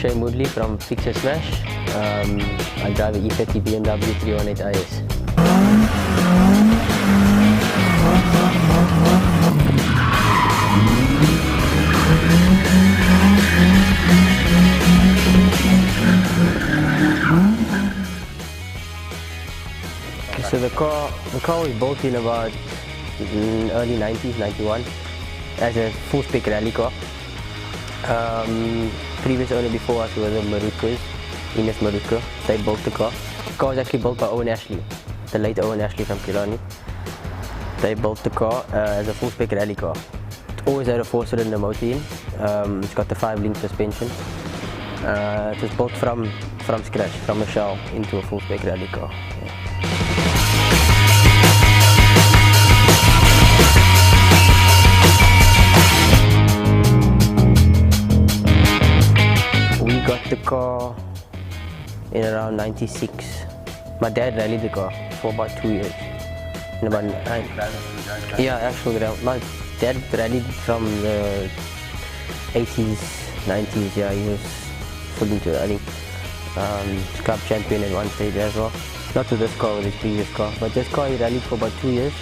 Rishay Moodley from Fix and Smash. I drive an E30 BMW 318 IS. So the car was built in about early 90s, 91, as a full spec rally car. Previous owner before us was a Marutkas, Ines Marutka. They built the car. The car was actually built by Owen Ashley, the late Owen Ashley from Killarney. They built the car as a full spec rally car. It always had a 4-cylinder motor in. It's got the 5-link suspension. It was built from scratch, from a shell into a full spec rally car. Yeah. Got the car in around 96. My dad rallied the car for about 2 years. In about yeah, actually, my dad rallied from the 80s, 90s. Yeah, he was full into rallying. Club champion at one stage as well. Not with this car, with his previous car, but this car he rallied for about 2 years,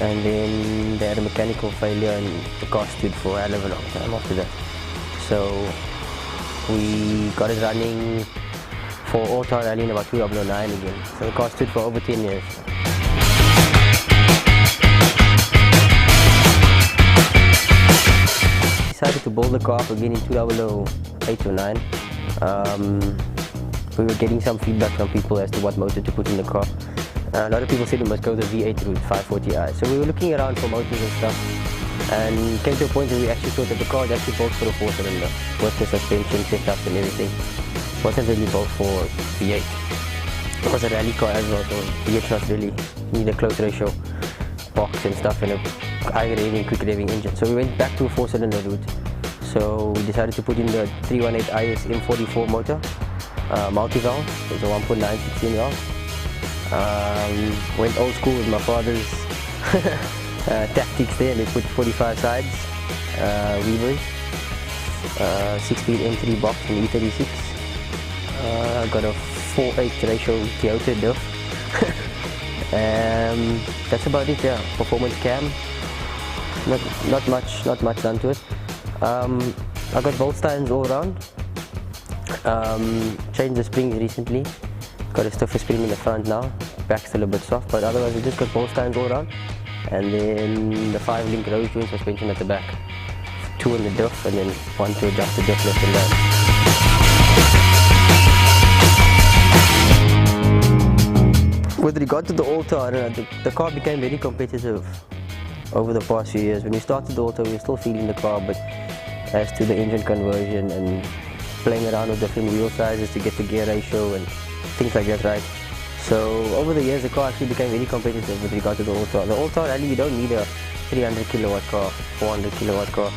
and then they had a mechanical failure, and the car stood for a hell of a long time after that. So we got it running for all-time rally in about 2009 again. So the car stood for over 10 years. Decided to build the car up again in 2008 or 9. We were getting some feedback from people as to what motor to put in the car. A lot of people said we must go the V8 route, 540i. So we were looking around for motors and stuff, and came to a point where we actually thought that the car was actually built for a 4-cylinder, with the suspension setup and everything. It wasn't really built for V8. It was a rally car as well, so V8's not really need a close ratio box and stuff, and a high revving, quick revving engine. So we went back to a 4-cylinder route. So we decided to put in the 318 IS M44 motor, multi-valve. It was a 1.9 16 valve. Went old school with my father's tactics there, and they put 45 sides, Weavers, 6-speed M3 box in E36. Got a 4:8 ratio Toyota diff. That's about it. Yeah, performance cam. Not much done to it. I got bolt stands all around. Changed the springs recently. Got a stiffer spring in the front now. Back's still a bit soft, but otherwise we just got bolt stands all around. And then the 5-link rose joint suspension at the back. 2 in the diff, and then 1 to adjust the diff left and right. With regard to the Alta, I don't know, the car became very competitive over the past few years. When we started the Alta, we were still feeling the car, but as to the engine conversion and playing around with different wheel sizes to get the gear ratio and things like that, right? So over the years, the car actually became very competitive with regard to the Alta. The Alta Rally, you don't need a 300 kilowatt car, 400 kilowatt car.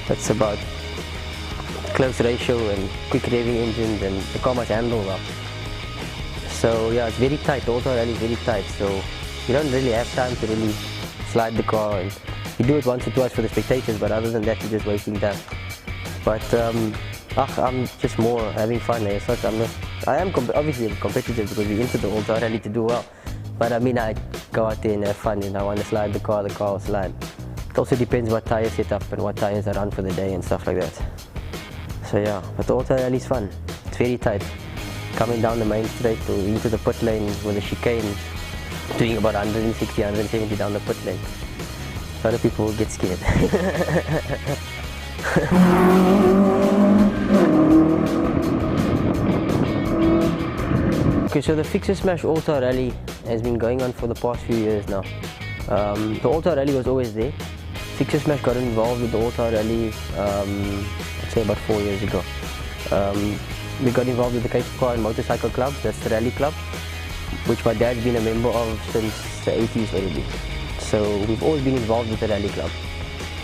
That's about close ratio and quick revving engines, and the car must handle well. So yeah, it's very tight. The Alta Rally is very tight, so you don't really have time to really slide the car. And you do it once or twice for the spectators, but other than that, you're just wasting time. But I'm just more having fun. I am obviously competitive because we're into the Alta Rally to do well. But I mean, I go out there and have fun, and I want to slide the car will slide. It also depends what tyre setup and what tyres are on for the day and stuff like that. So yeah, but the Alta Rally is fun. It's very tight. Coming down the main straight or into the pit lane with a chicane, doing about 160, 170 down the pit lane. A lot of people will get scared. Okay, so the Fix and Smash Alta Rally has been going on for the past few years now. The Alta Rally was always there. Fix and Smash got involved with the Alta Rally, I'd say about 4 years ago. We got involved with the Cape Car and Motorcycle Club, that's the rally club, which my dad's been a member of since the 80s already. So we've always been involved with the rally club,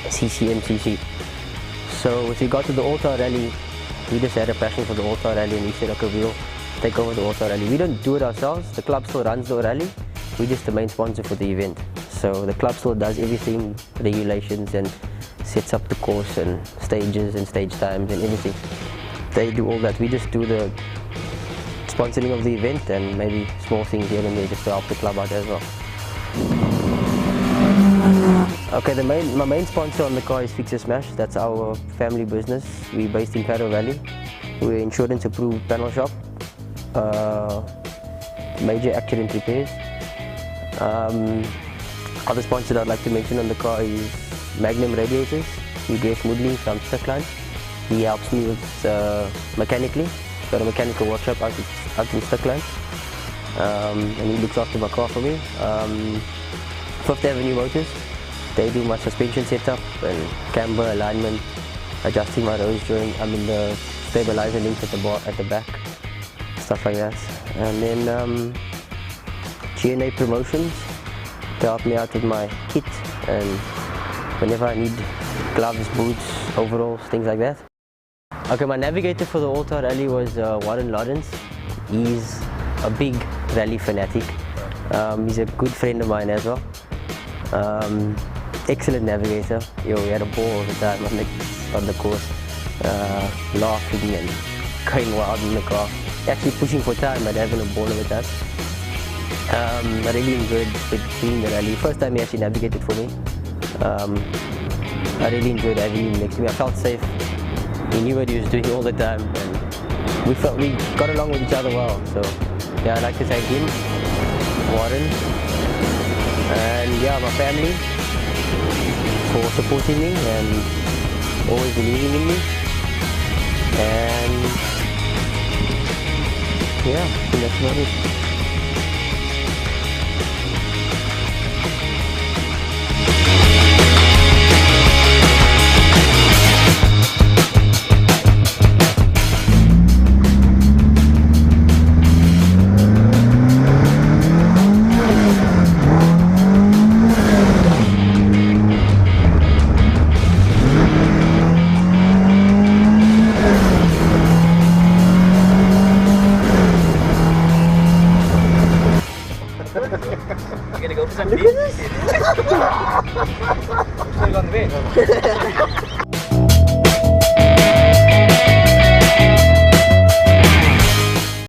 CCMCC. So with regard to the Alta Rally, we just had a passion for the Alta Rally, and we said, okay, we'll take over the Alta Rally. We don't do it ourselves. The club still runs the rally. We're just the main sponsor for the event. So the club still does everything, regulations, and sets up the course and stages and stage times and everything. they do all that. We just do the sponsoring of the event and maybe small things here and there just to help the club out as well. Okay, my main sponsor on the car is Fix a Smash. That's our family business. We're based in Paddo Valley. We're insurance approved panel shop. Major accident repairs. Other sponsor I'd like to mention on the car is Magnum Radiators. Rishay Moodley from Stickline. He helps me with mechanically. Got a mechanical workshop out in Stickline. And he looks after my car for me. 5th Avenue Motors. They do my suspension setup and camber alignment, adjusting my nose joint. The stabilizer links at the back, stuff like that. And then G&A Promotions to help me out with my kit and whenever I need gloves, boots, overalls, things like that. Okay, my navigator for the All-Star Rally was Warren Lawrence. He's a big rally fanatic. He's a good friend of mine as well. Excellent navigator. We had a ball all the time on the course, laughing and going wild in the car. Actually pushing for time, but having a ball all the time. I really enjoyed doing the rally. First time he actually navigated for me. I really enjoyed having him next to me. I felt safe. He knew what he was doing all the time, and we got along with each other well. So yeah, I'd like to thank him, Warren, and yeah, my family for supporting me and always believing in me. And yeah, I think that's about it. Look at this! Still on the way.